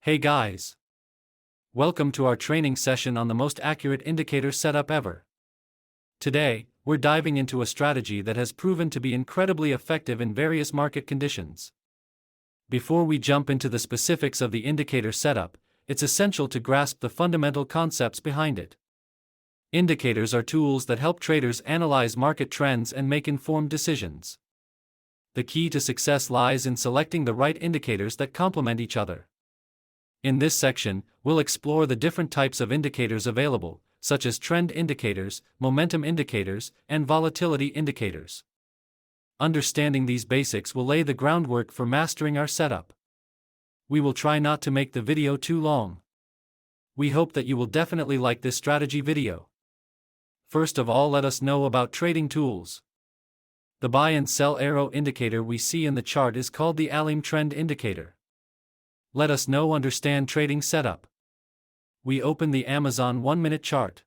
Hey guys! Welcome to our training session on the most accurate indicator setup ever. Today, we're diving into a strategy that has proven to be incredibly effective in various market conditions. Before we jump into the specifics of the indicator setup, it's essential to grasp the fundamental concepts behind it. Indicators are tools that help traders analyze market trends and make informed decisions. The key to success lies in selecting the right indicators that complement each other. In this section, we'll explore the different types of indicators available, such as trend indicators, momentum indicators, and volatility indicators. Understanding these basics will lay the groundwork for mastering our setup. We will try not to make the video too long. We hope that you will definitely like this strategy video. First of all, let us know about trading tools. The buy and sell arrow indicator we see in the chart is called the Alim trend indicator. Let us know understand trading setup. We open the Amazon 1-minute chart.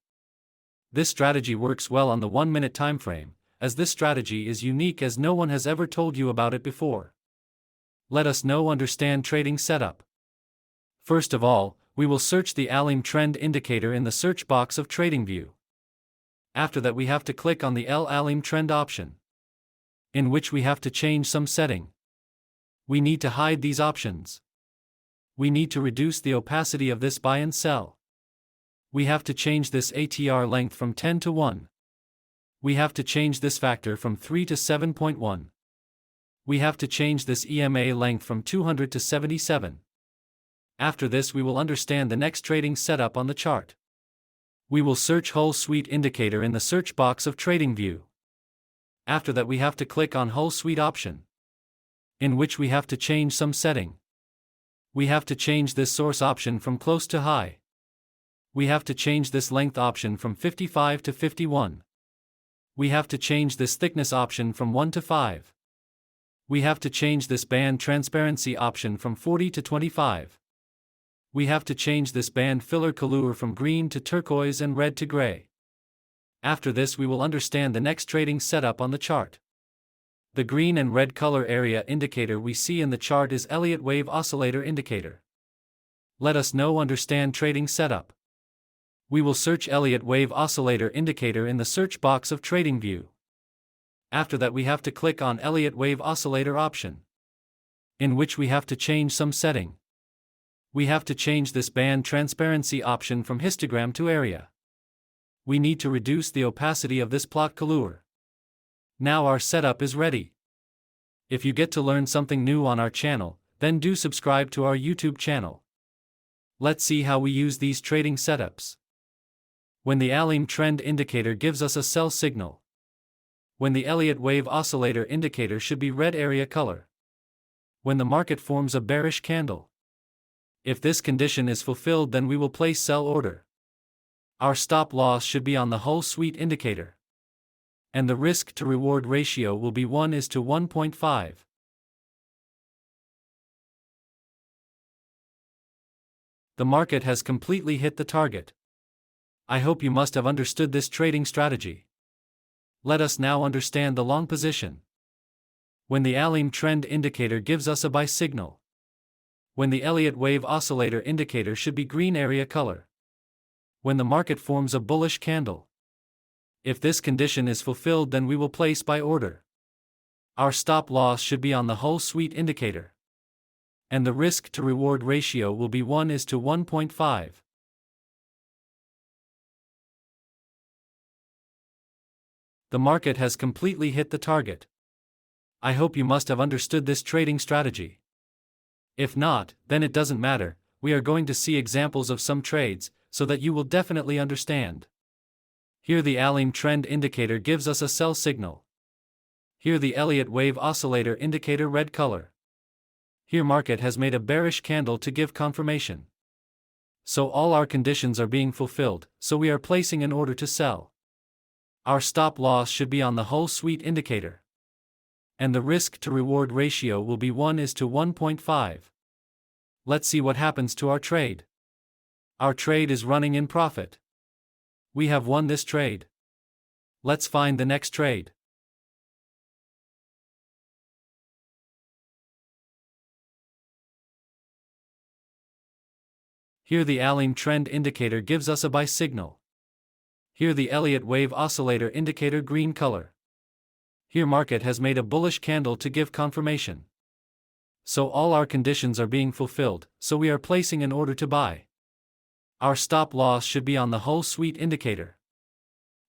This strategy works well on the 1-minute time frame, as this strategy is unique as no one has ever told you about it before. Let us know understand trading setup. First of all, we will search the Alim trend indicator in the search box of TradingView. After that, we have to click on the Alim trend option, in which we have to change some setting. We need to hide these options. We need to reduce the opacity of this buy and sell. We have to change this ATR length from 10 to 1. We have to change this factor from 3 to 7.1. We have to change this EMA length from 200 to 77. After this, we will understand the next trading setup on the chart. We will search whole suite indicator in the search box of TradingView. After that, we have to click on whole suite option, in which we have to change some setting. We have to change this source option from close to high. We have to change this length option from 55 to 51. We have to change this thickness option from 1 to 5. We have to change this band transparency option from 40 to 25. We have to change this band filler color from green to turquoise and red to gray. After this, we will understand the next trading setup on the chart. The green and red color area indicator we see in the chart is Elliott wave oscillator indicator. Let us know understand trading setup. We will search Elliott wave oscillator indicator in the search box of TradingView. After that, we have to click on Elliott wave oscillator option, in which we have to change some setting. We have to change this band transparency option from histogram to area. We need to reduce the opacity of this plot color. Now our setup is ready. If you get to learn something new on our channel, then do subscribe to our YouTube channel. Let's see how we use these trading setups. When the Alim trend indicator gives us a sell signal. When the Elliott wave oscillator indicator should be red area color. When the market forms a bearish candle. If this condition is fulfilled, then we will place sell order. Our stop loss should be on the whole suite indicator. And the risk to reward ratio will be 1:1.5. The market has completely hit the target. I hope you must have understood this trading strategy. Let us now understand the long position. When the Alim trend indicator gives us a buy signal. When the Elliott wave oscillator indicator should be green area color. When the market forms a bullish candle. If this condition is fulfilled, then we will place buy order. Our stop loss should be on the whole suite indicator. And the risk to reward ratio will be 1:1.5. The market has completely hit the target. I hope you must have understood this trading strategy. If not, then it doesn't matter, we are going to see examples of some trades, so that you will definitely understand. Here the Alim trend indicator gives us a sell signal. Here the Elliott wave oscillator indicator red color. Here market has made a bearish candle to give confirmation. So all our conditions are being fulfilled, so we are placing an order to sell. Our stop loss should be on the whole suite indicator. And the risk to reward ratio will be 1:1.5. Let's see what happens to our trade. Our trade is running in profit. We have won this trade. Let's find the next trade. Here the Alime trend indicator gives us a buy signal. Here the Elliott wave oscillator indicator green color. Here market has made a bullish candle to give confirmation. So all our conditions are being fulfilled, so we are placing an order to buy. Our stop loss should be on the whole suite indicator.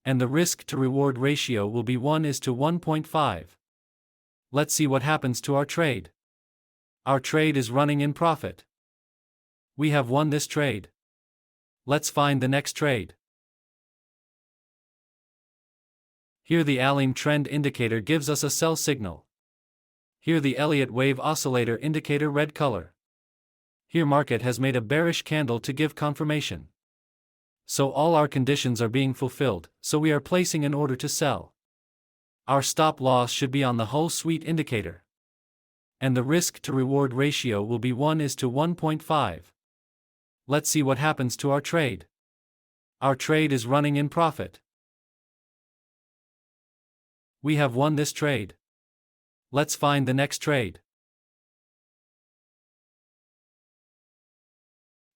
And the risk to reward ratio will be 1:1.5. Let's see what happens to our trade. Our trade is running in profit. We have won this trade. Let's find the next trade. Here the Alime trend indicator gives us a sell signal. Here the Elliott wave oscillator indicator red color. Here market has made a bearish candle to give confirmation. So all our conditions are being fulfilled, so we are placing an order to sell. Our stop loss should be on the whole suite indicator. And the risk to reward ratio will be 1:1.5. Let's see what happens to our trade. Our trade is running in profit. We have won this trade. Let's find the next trade.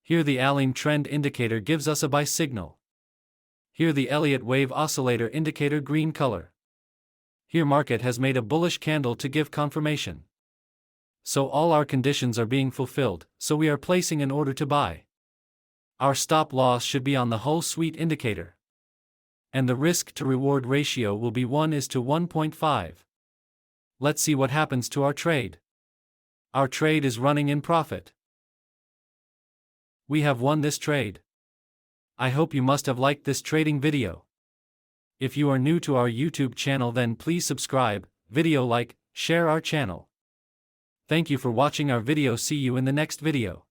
Here the Alime trend indicator gives us a buy signal. Here the Elliott wave oscillator indicator green color. Here market has made a bullish candle to give confirmation. So all our conditions are being fulfilled, so we are placing an order to buy. Our stop loss should be on the whole suite indicator. And the risk to reward ratio will be 1:1.5. Let's see what happens to our trade. Our trade is running in profit. We have won this trade. I hope you must have liked this trading video. If you are new to our YouTube channel, then please subscribe, video like, share our channel. Thank you for watching our video. See you in the next video.